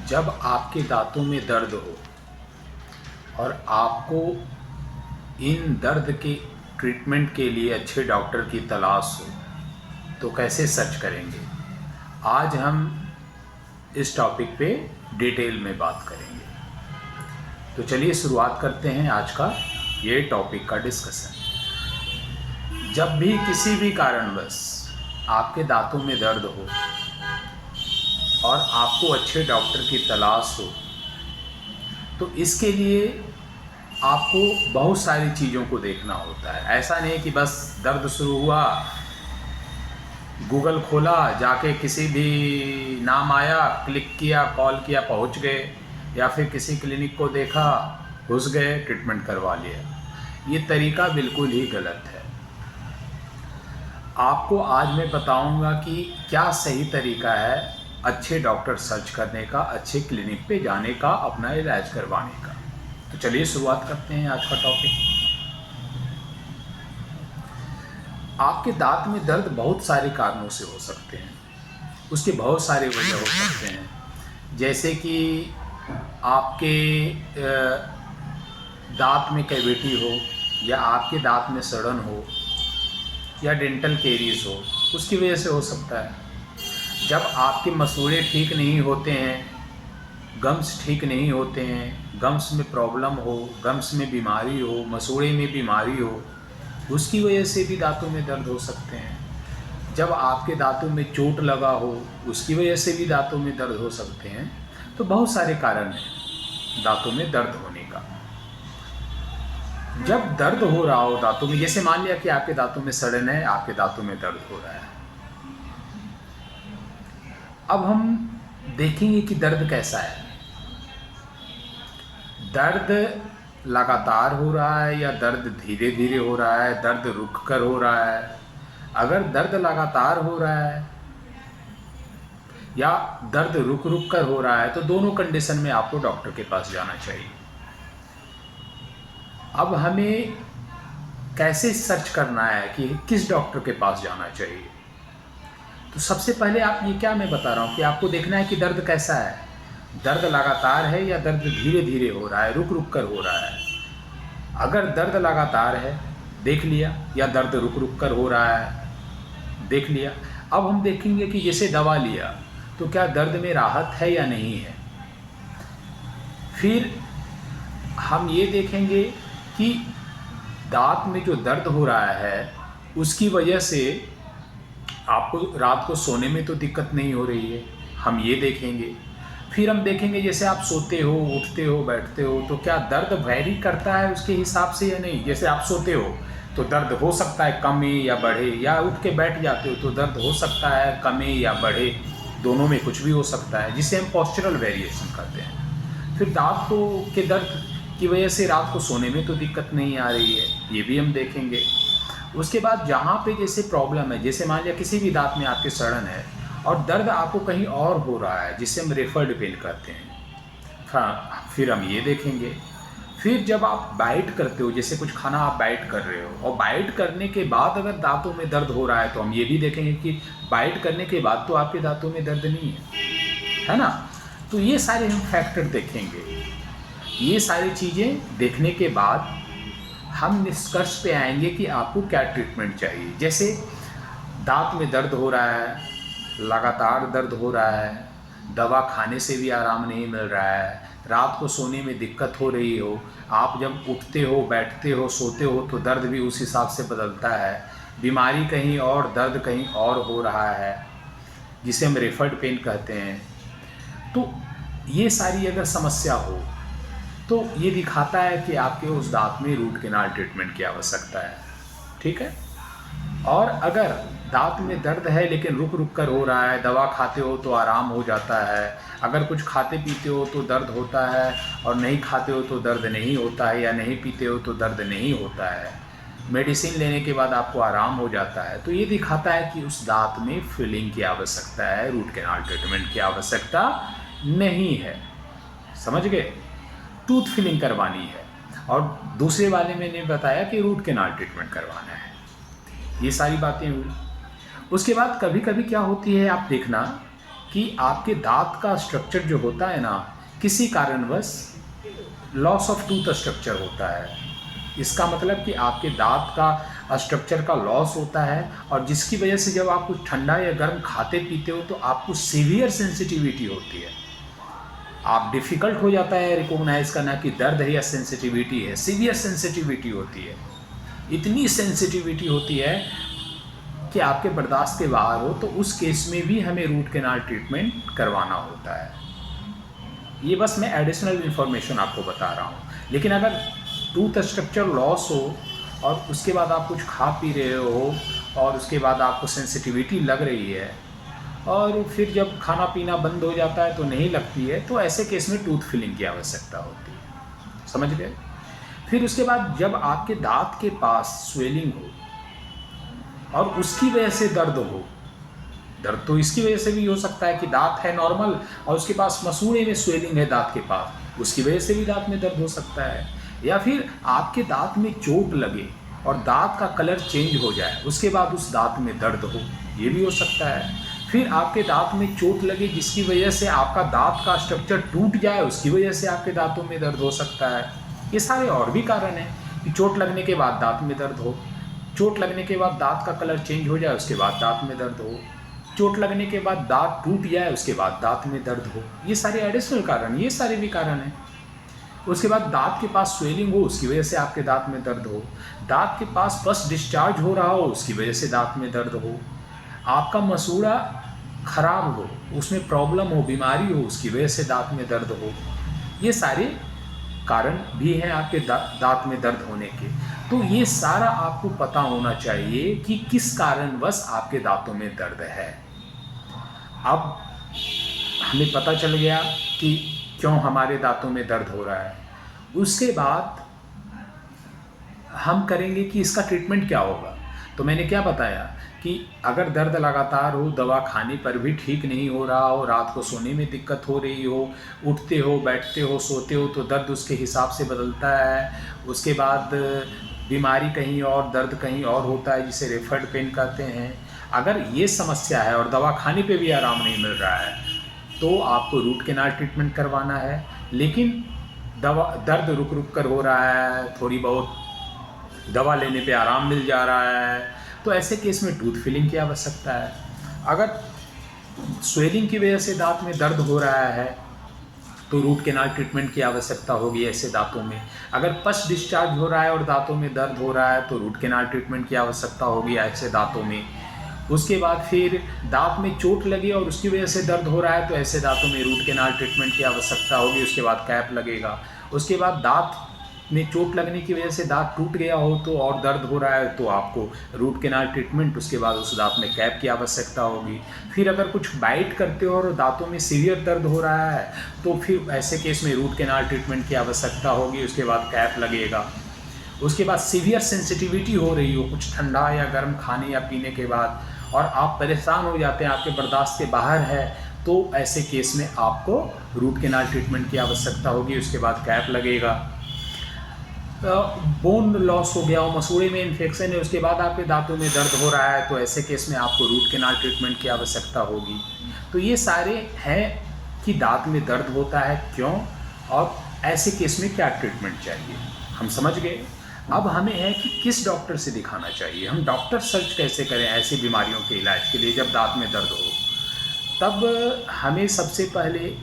जब आपके दांतों में दर्द हो और आपको इन दर्द के ट्रीटमेंट के लिए अच्छे डॉक्टर की तलाश हो तो कैसे सर्च करेंगे। आज हम इस टॉपिक पे डिटेल में बात करेंगे। तो चलिए शुरुआत करते हैं आज का ये टॉपिक का डिस्कशन। जब भी किसी भी कारणवश आपके दांतों में दर्द हो और आपको अच्छे डॉक्टर की तलाश हो तो इसके लिए आपको बहुत सारी चीज़ों को देखना होता है। ऐसा नहीं कि बस दर्द शुरू हुआ, गूगल खोला, जाके किसी भी नाम आया, क्लिक किया, कॉल किया, पहुंच गए, या फिर किसी क्लिनिक को देखा, घुस गए, ट्रीटमेंट करवा लिया। ये तरीका बिल्कुल ही गलत है। आपको आज मैं बताऊंगा कि क्या सही तरीका है अच्छे डॉक्टर सर्च करने का, अच्छे क्लिनिक पे जाने का, अपना इलाज करवाने का। तो चलिए शुरुआत करते हैं आज का टॉपिक। आपके दांत में दर्द बहुत सारे कारणों से हो सकते हैं, उसके बहुत सारे वजह हो सकते हैं। जैसे कि आपके दांत में कैविटी हो, या आपके दांत में सड़न हो, या डेंटल केरीज हो, उसकी वजह से हो सकता है। जब आपके मसूड़े ठीक नहीं होते हैं, गम्स ठीक नहीं होते हैं, गम्स में प्रॉब्लम हो, गम्स में बीमारी हो, मसूड़े में बीमारी हो, उसकी वजह से भी दांतों में दर्द हो सकते हैं। जब आपके दांतों में चोट लगा हो, उसकी वजह से भी दांतों में दर्द हो सकते हैं। तो बहुत सारे कारण हैं दांतों में दर्द होने का। जब दर्द हो रहा हो दांतों में, जैसे मान लिया कि आपके दांतों में सड़न है, आपके दांतों में दर्द हो रहा है, अब हम देखेंगे कि दर्द कैसा है। दर्द लगातार हो रहा है या दर्द धीरे धीरे हो रहा है, दर्द रुक कर हो रहा है। अगर दर्द लगातार हो रहा है या दर्द रुक रुक कर हो रहा है तो दोनों कंडीशन में आपको डॉक्टर के पास जाना चाहिए। अब हमें कैसे सर्च करना है कि किस डॉक्टर के पास जाना चाहिए। तो सबसे पहले आप ये क्या मैं बता रहा हूँ कि आपको देखना है कि दर्द कैसा है। दर्द लगातार है या दर्द धीरे धीरे हो रहा है, रुक रुक कर हो रहा है। अगर दर्द लगातार है, देख लिया, या दर्द रुक रुक कर हो रहा है, देख लिया। अब हम देखेंगे कि जैसे दवा लिया तो क्या दर्द में राहत है या नहीं है। फिर हम ये देखेंगे कि दांत में जो दर्द हो रहा है उसकी वजह से आपको रात को सोने में तो दिक्कत नहीं हो रही है, हम ये देखेंगे। फिर हम देखेंगे जैसे आप सोते हो, उठते हो, बैठते हो तो क्या दर्द वैरी करता है उसके हिसाब से या नहीं। जैसे आप सोते हो तो दर्द हो सकता है कमे या बढ़े, या उठ के बैठ जाते हो तो दर्द हो सकता है कमे या बढ़े, दोनों में कुछ भी हो सकता है, जिसे हम पोस्चरल वेरिएशन कहते हैं। फिर दांत को के दर्द की वजह से रात को सोने में तो दिक्कत नहीं आ रही है, ये भी हम देखेंगे। उसके बाद जहाँ पे जैसे प्रॉब्लम है, जैसे मान लिया किसी भी दांत में आपके सड़न है और दर्द आपको कहीं और हो रहा है, जिसे हम रेफर्ड पेन कहते हैं, हाँ, फिर हम ये देखेंगे। फिर जब आप बाइट करते हो, जैसे कुछ खाना आप बाइट कर रहे हो और बाइट करने के बाद अगर दांतों में दर्द हो रहा है तो हम ये भी देखेंगे कि बाइट करने के बाद तो आपके दांतों में दर्द नहीं है ना। तो ये सारे हम फैक्टर देखेंगे। ये सारी चीज़ें देखने के बाद हम निष्कर्ष पे आएंगे कि आपको क्या ट्रीटमेंट चाहिए। जैसे दांत में दर्द हो रहा है, लगातार दर्द हो रहा है, दवा खाने से भी आराम नहीं मिल रहा है, रात को सोने में दिक्कत हो रही हो, आप जब उठते हो, बैठते हो, सोते हो तो दर्द भी उस हिसाब से बदलता है, बीमारी कहीं और, दर्द कहीं और हो रहा है, जिसे हम रेफर्ड पेन कहते हैं। तो ये सारी अगर समस्या हो तो ये दिखाता है कि आपके उस दांत में रूट कैनाल ट्रीटमेंट की आवश्यकता है, ठीक है। और अगर दांत में दर्द है लेकिन रुक रुक कर हो रहा है, दवा खाते हो तो आराम हो जाता है, अगर कुछ खाते पीते हो तो दर्द होता है, और नहीं खाते हो तो दर्द नहीं होता है, या नहीं पीते हो तो दर्द नहीं होता है, मेडिसिन लेने के बाद आपको आराम हो जाता है, तो ये दिखाता है कि उस दांत में फिलिंग की आवश्यकता है, रूट कैनाल ट्रीटमेंट की आवश्यकता नहीं है। समझ गए। टूथ फिलिंग करवानी है और दूसरे वाले मैंने बताया कि रूट कैनाल ट्रीटमेंट करवाना है। ये सारी बातें हुई। उसके बाद कभी कभी क्या होती है, आप देखना कि आपके दांत का स्ट्रक्चर जो होता है ना, किसी कारणवश लॉस ऑफ टूथ स्ट्रक्चर होता है। इसका मतलब कि आपके दांत का स्ट्रक्चर का लॉस होता है, और जिसकी वजह से जब आप कुछ ठंडा या गर्म खाते पीते हो तो आपको सीवियर सेंसिटिविटी होती है। आप डिफ़िकल्ट हो जाता है रिकॉग्नाइज करना कि दर्द है या सेंसिटिविटी है। सीवियर सेंसिटिविटी होती है, इतनी सेंसिटिविटी होती है कि आपके बर्दाश्त के बाहर हो, तो उस केस में भी हमें रूट कैनाल ट्रीटमेंट करवाना होता है। ये बस मैं एडिशनल इन्फॉर्मेशन आपको बता रहा हूँ। लेकिन अगर टूथ स्ट्रक्चर लॉस हो और उसके बाद आप कुछ खा पी रहे हो और उसके बाद आपको सेंसिटिविटी लग रही है और फिर जब खाना पीना बंद हो जाता है तो नहीं लगती है, तो ऐसे केस में टूथ फिलिंग की आवश्यकता होती है। समझ गए? फिर उसके बाद जब आपके दांत के पास स्वेलिंग हो और उसकी वजह से दर्द हो, दर्द तो इसकी वजह से भी हो सकता है कि दांत है नॉर्मल और उसके पास मसूड़े में स्वेलिंग है दांत के पास, उसकी वजह से भी दांत में दर्द हो सकता है। या फिर आपके दांत में चोट लगे और दांत का कलर चेंज हो जाए, उसके बाद उस दांत में दर्द हो, ये भी हो सकता है। फिर आपके दांत में चोट लगे जिसकी वजह से आपका दांत का स्ट्रक्चर टूट जाए, उसकी वजह से आपके दांतों में दर्द हो सकता है। ये सारे और भी कारण हैं कि चोट लगने के बाद दांत में दर्द हो, चोट लगने के बाद दांत का कलर चेंज हो जाए, उसके बाद दांत में दर्द हो, चोट लगने के बाद दांत टूट जाए, उसके बाद दांत में दर्द हो। ये सारे एडिशनल कारण, ये सारे भी कारण हैं। उसके बाद दांत के पास स्वेलिंग हो, उसकी वजह से आपके दांत में दर्द हो, दांत के पास पस डिस्चार्ज हो रहा हो, उसकी वजह से दांत में दर्द हो, आपका मसूड़ा खराब हो, उसमें प्रॉब्लम हो, बीमारी हो, उसकी वजह से दांत में दर्द हो। ये सारे कारण भी हैं आपके दांत में दर्द होने के। तो ये सारा आपको पता होना चाहिए कि किस कारणवश आपके दांतों में दर्द है। अब हमें पता चल गया कि क्यों हमारे दांतों में दर्द हो रहा है। उसके बाद हम करेंगे कि इसका ट्रीटमेंट क्या होगा। तो मैंने क्या बताया कि अगर दर्द लगातार हो, दवा खाने पर भी ठीक नहीं हो रहा हो, रात को सोने में दिक्कत हो रही हो, उठते हो, बैठते हो, सोते हो तो दर्द उसके हिसाब से बदलता है। उसके बाद बीमारी कहीं और, दर्द कहीं और होता है, जिसे रेफर्ड पेन कहते हैं। अगर ये समस्या है और दवा खाने पे भी आराम नहीं मिल रहा है तो आपको रूट कैनाल ट्रीटमेंट करवाना है। लेकिन दर्द रुक रुक कर हो रहा है, थोड़ी बहुत दवा लेने पे आराम मिल जा रहा है, तो ऐसे केस में टूथ फिलिंग की आवश्यकता है। अगर स्वेलिंग की वजह से दांत में दर्द हो रहा है तो रूट कैनाल ट्रीटमेंट की आवश्यकता होगी ऐसे दांतों में। अगर पस डिस्चार्ज हो रहा है और दांतों में दर्द हो रहा है तो रूट कैनाल ट्रीटमेंट की आवश्यकता होगी ऐसे दांतों में। उसके बाद फिर दांत में चोट लगी और उसकी वजह से दर्द हो रहा है तो ऐसे दांतों में रूट कैनाल ट्रीटमेंट की आवश्यकता होगी। उसके बाद कैप लगेगा। उसके बाद दांत में चोट लगने की वजह से दांत टूट गया हो तो और दर्द हो रहा है तो आपको रूट कैनाल ट्रीटमेंट, उसके बाद उस दांत में कैप की आवश्यकता होगी। फिर अगर कुछ बाइट करते हो और दांतों में सीवियर दर्द हो रहा है तो फिर ऐसे केस में रूट कैनाल ट्रीटमेंट की आवश्यकता होगी। उसके बाद कैप लगेगा। उसके बाद सीवियर सेंसिटिविटी हो रही हो कुछ ठंडा या गर्म खाने या पीने के बाद और आप परेशान हो जाते हैं, आपके बर्दाश्त के बाहर है, तो ऐसे केस में आपको रूट कैनाल ट्रीटमेंट की आवश्यकता होगी। उसके बाद कैप लगेगा। बोन लॉस हो गया हो, मसूड़े में इन्फेक्शन है, उसके बाद आपके दांतों में दर्द हो रहा है तो ऐसे केस में आपको रूट कैनाल ट्रीटमेंट की आवश्यकता होगी। तो ये सारे हैं कि दांत में दर्द होता है क्यों और ऐसे केस में क्या ट्रीटमेंट चाहिए, हम समझ गए। अब हमें है कि किस डॉक्टर से दिखाना चाहिए, हम डॉक्टर सर्च कैसे करें ऐसी बीमारियों के इलाज के लिए जब दांत में दर्द हो। तब हमें सबसे पहले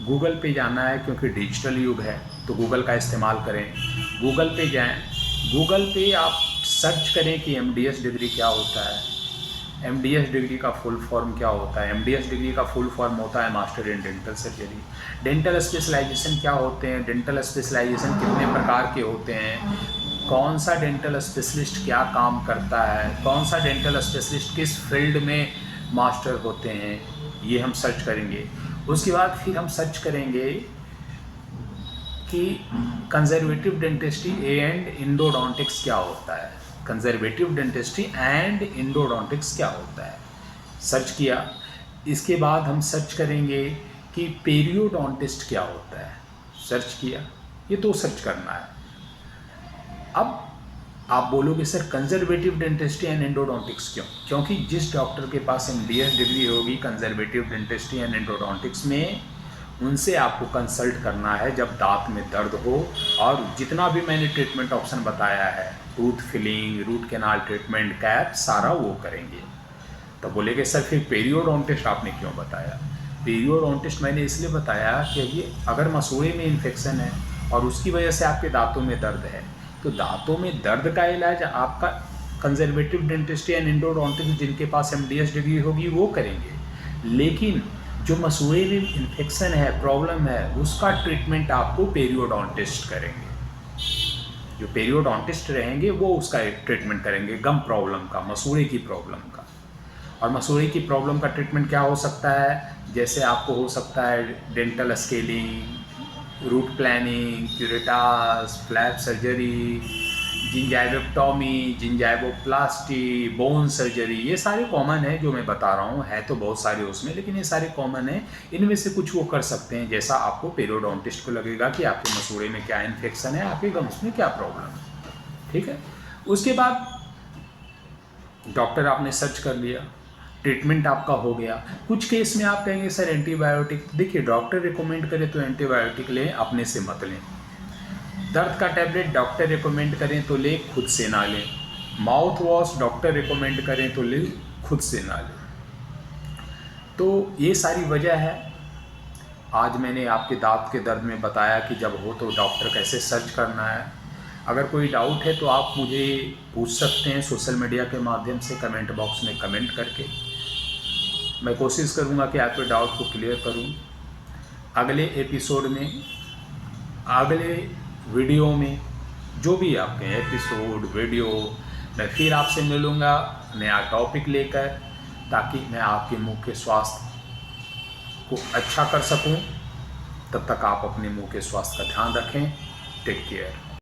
गूगल पे जाना है, क्योंकि डिजिटल युग है तो गूगल का इस्तेमाल करें। गूगल पे जाएं, गूगल पे आप सर्च करें कि MDS डिग्री क्या होता है। MDS डिग्री का फुल फॉर्म क्या होता है। MDS डिग्री का फुल फॉर्म होता है master in dental surgery. Dental specialization क्या होते हैं, डेंटल स्पेशलाइजेशन कितने प्रकार के होते हैं, कौन सा डेंटल स्पेशलिस्ट क्या काम करता है, कौन सा डेंटल स्पेशलिस्ट किस फील्ड में मास्टर होते हैं, ये हम सर्च करेंगे। उसके बाद फिर हम सर्च करेंगे कि कंजर्वेटिव डेंटिस्ट्री एंड इंडोडोंटिक्स क्या होता है। कंजर्वेटिव डेंटिस्ट्री एंड इंडोडोंटिक्स क्या होता है, सर्च किया। इसके बाद हम सर्च करेंगे कि पेरियोडोंटिस्ट क्या होता है, सर्च किया। ये तो सर्च करना है। अब आप बोलोगे sir conservative dentistry and endodontics क्यों? क्योंकि जिस डॉक्टर के पास MDS डिग्री होगी कंजर्वेटिव डेंटिस्ट्री एंड एंडोडोंटिक्स में, उनसे आपको कंसल्ट करना है जब दांत में दर्द हो। और जितना भी मैंने ट्रीटमेंट ऑप्शन बताया है, tooth filling, root canal treatment, cap, सारा वो करेंगे। तो बोलेगे सर फिर पेरियोडोंटिस्ट आपने क्यों बताया? पेरियोडोंटिस्ट मैंने इसलिए बताया कि ये अगर मसूड़े में इन्फेक्शन है और उसकी वजह से आपके दांतों में दर्द है, तो दांतों में दर्द का इलाज आपका कंजर्वेटिव डेंटिस्ट्री एंड एंडोडोंटिस्ट जिनके पास MDS डिग्री होगी वो करेंगे। लेकिन जो मसूड़े में इन्फेक्शन है, प्रॉब्लम है, उसका ट्रीटमेंट आपको पेरियोडोंटिस्ट करेंगे। जो पेरियोडोंटिस्ट रहेंगे वो उसका ट्रीटमेंट करेंगे, गम प्रॉब्लम का, मसूड़े की प्रॉब्लम का। और मसूड़े की प्रॉब्लम का ट्रीटमेंट क्या हो सकता है? जैसे आपको हो सकता है dental scaling, root planing, curettage, flap surgery, gingivectomy, gingivoplasty, bone surgery, ये सारे कॉमन है जो मैं बता रहा हूँ। है तो बहुत सारे उसमें, लेकिन ये सारे कॉमन है। इनमें से कुछ वो कर सकते हैं जैसा आपको पेरियोडोंटिस्ट को लगेगा कि आपके मसूड़े में क्या इन्फेक्शन है, आपके गम्स में क्या प्रॉब्लम है। ठीक है। उसके बाद डॉक्टर आपने सर्च कर लिया, ट्रीटमेंट आपका हो गया। कुछ केस में आप कहेंगे सर एंटीबायोटिक, देखिए डॉक्टर रिकमेंड करे तो एंटीबायोटिक लें, अपने से मत लें। दर्द का टैबलेट डॉक्टर रिकमेंड करें तो ले, खुद से ना लें। माउथ वॉश डॉक्टर रिकमेंड करें तो ले, खुद से ना लें। तो ये सारी वजह है। आज मैंने आपके दांत के दर्द में बताया कि जब हो तो डॉक्टर कैसे सर्च करना है। अगर कोई डाउट है तो आप मुझे पूछ सकते हैं सोशल मीडिया के माध्यम से, कमेंट बॉक्स में कमेंट करके। मैं कोशिश करूंगा कि आपके डाउट को क्लियर करूं। अगले एपिसोड में, अगले वीडियो में, जो भी आपके एपिसोड वीडियो, मैं फिर आपसे मिलूँगा नया टॉपिक लेकर, ताकि मैं आपके मुंह के स्वास्थ्य को अच्छा कर सकूं। तब तक आप अपने मुंह के स्वास्थ्य का ध्यान रखें। Take care.